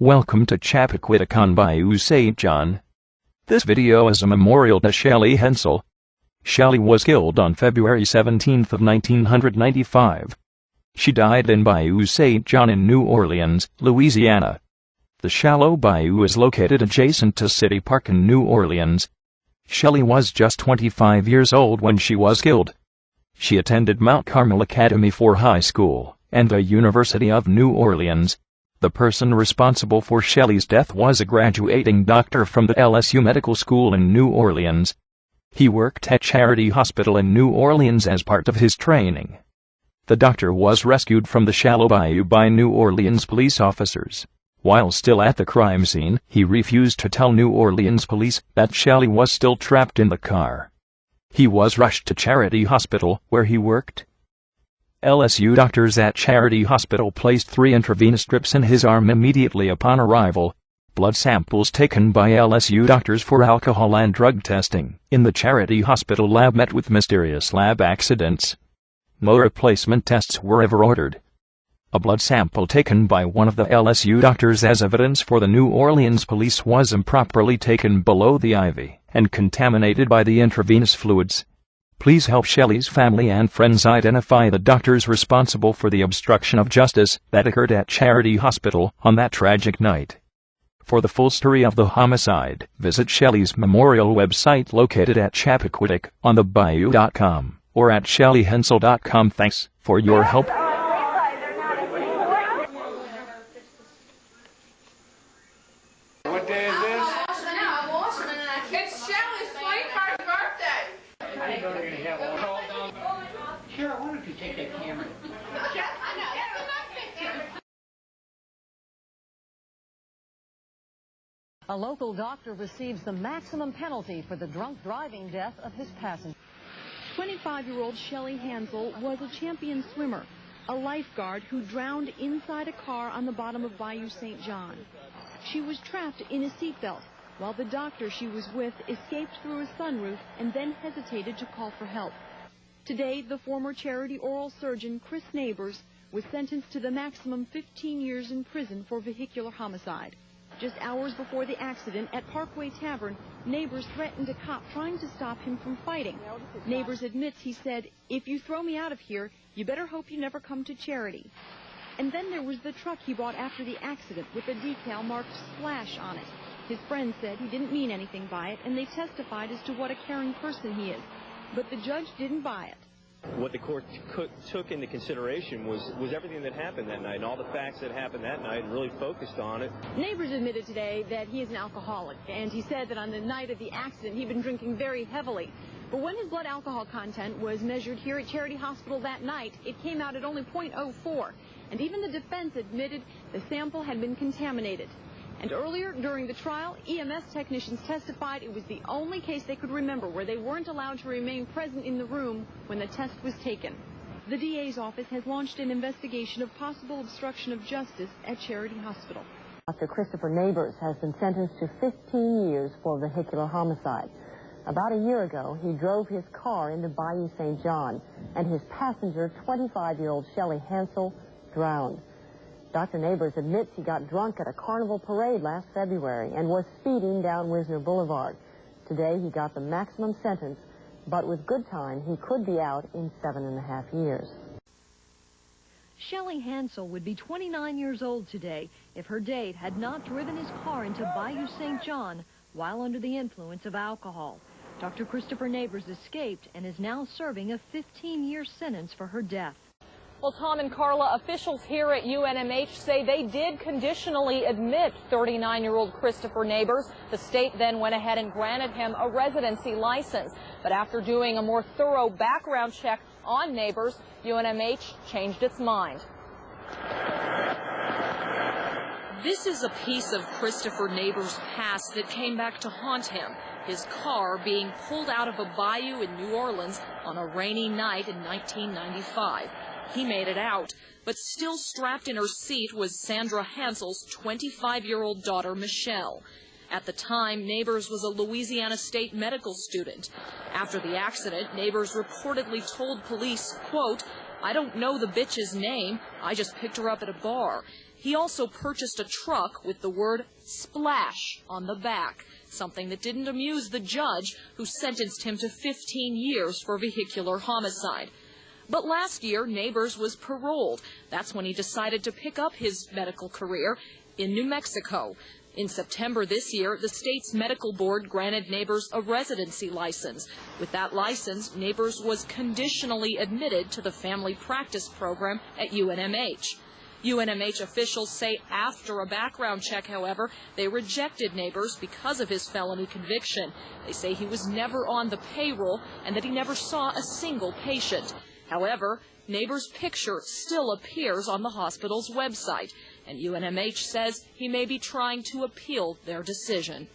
Welcome to Chappaquiddick on Bayou St John. This video is a memorial to Shelly Hensel. Shelly was killed on February 17 of 1995. She died in Bayou St John in New Orleans, Louisiana. The shallow bayou is located adjacent to City Park in New Orleans. Shelly was just 25 years old when she was killed. She attended Mount Carmel Academy for high school and the University of New Orleans. The person responsible for Shelly's death was a graduating doctor from the LSU Medical School in New Orleans. He worked at Charity Hospital in New Orleans as part of his training. The doctor was rescued from the shallow bayou by New Orleans police officers. While still at the crime scene, he refused to tell New Orleans police that Shelly was still trapped in the car. He was rushed to Charity Hospital, where he worked. LSU doctors at Charity Hospital placed 3 intravenous strips in his arm immediately upon arrival. Blood samples taken by LSU doctors for alcohol and drug testing in the Charity Hospital lab met with mysterious lab accidents. No replacement tests were ever ordered. A blood sample taken by one of the LSU doctors as evidence for the New Orleans police was improperly taken below the IV and contaminated by the intravenous fluids. Please help Shelly's family and friends identify the doctors responsible for the obstruction of justice that occurred at Charity Hospital on that tragic night. For the full story of the homicide, visit Shelly's memorial website located at Chappaquiddick on the bayou.com or at shellyhensel.com. Thanks for your help. What day is this? It's Shelly's sweetheart's birthday. Sure, why don't you take that camera? A local doctor receives the maximum penalty for the drunk driving death of his passenger. 25-year-old Shelly Hensel was a champion swimmer, a lifeguard who drowned inside a car on the bottom of Bayou St John. She was trapped in a seatbelt while the doctor she was with escaped through a sunroof and then hesitated to call for help. Today, the former charity oral surgeon, Chris Neighbors, was sentenced to the maximum 15 years in prison for vehicular homicide. Just hours before the accident at Parkway Tavern, Neighbors threatened a cop trying to stop him from fighting. Neighbors admits he said, "If you throw me out of here, you better hope you never come to Charity." And then there was the truck he bought after the accident with a decal marked Splash on it. His friends said he didn't mean anything by it, and they testified as to what a caring person he is. But the judge didn't buy it. What the court took into consideration was everything that happened that night and all the facts that happened that night and really focused on it. Neighbors admitted today that he is an alcoholic, and he said that on the night of the accident he'd been drinking very heavily. But when his blood alcohol content was measured here at Charity Hospital that night, it came out at only 0.04. And even the defense admitted the sample had been contaminated. And earlier during the trial, EMS technicians testified it was the only case they could remember where they weren't allowed to remain present in the room when the test was taken. The DA's office has launched an investigation of possible obstruction of justice at Charity Hospital. Dr. Christopher Neighbors has been sentenced to 15 years for vehicular homicide. About a year ago, he drove his car into Bayou St John, and his passenger, 25-year-old Shelly Hensel, drowned. Dr. Neighbors admits he got drunk at a carnival parade last February and was speeding down Wisner Boulevard. Today, he got the maximum sentence, but with good time, he could be out in 7.5 years. Shelly Hensel would be 29 years old today if her date had not driven his car into Bayou St John while under the influence of alcohol. Dr. Christopher Neighbors escaped and is now serving a 15-year sentence for her death. Well, Tom and Carla, officials here at UNMH say they did conditionally admit 39-year-old Christopher Neighbors. The state then went ahead and granted him a residency license. But after doing a more thorough background check on Neighbors, UNMH changed its mind. This is a piece of Christopher Neighbors' past that came back to haunt him. His car being pulled out of a bayou in New Orleans on a rainy night in 1995. He made it out, but still strapped in her seat was Sandra Hansel's 25-year-old daughter, Michelle. At the time, Neighbors was a Louisiana State medical student. After the accident, Neighbors reportedly told police, quote, "I don't know the bitch's name. I just picked her up at a bar." He also purchased a truck with the word Splash on the back, something that didn't amuse the judge who sentenced him to 15 years for vehicular homicide. But last year, Neighbors was paroled. That's when he decided to pick up his medical career in New Mexico. In September this year, the state's medical board granted Neighbors a residency license. With that license, Neighbors was conditionally admitted to the family practice program at UNMH. UNMH officials say after a background check, however, they rejected Neighbors because of his felony conviction. They say he was never on the payroll and that he never saw a single patient. However, Neighbors' picture still appears on the hospital's website, and UNMH says he may be trying to appeal their decision.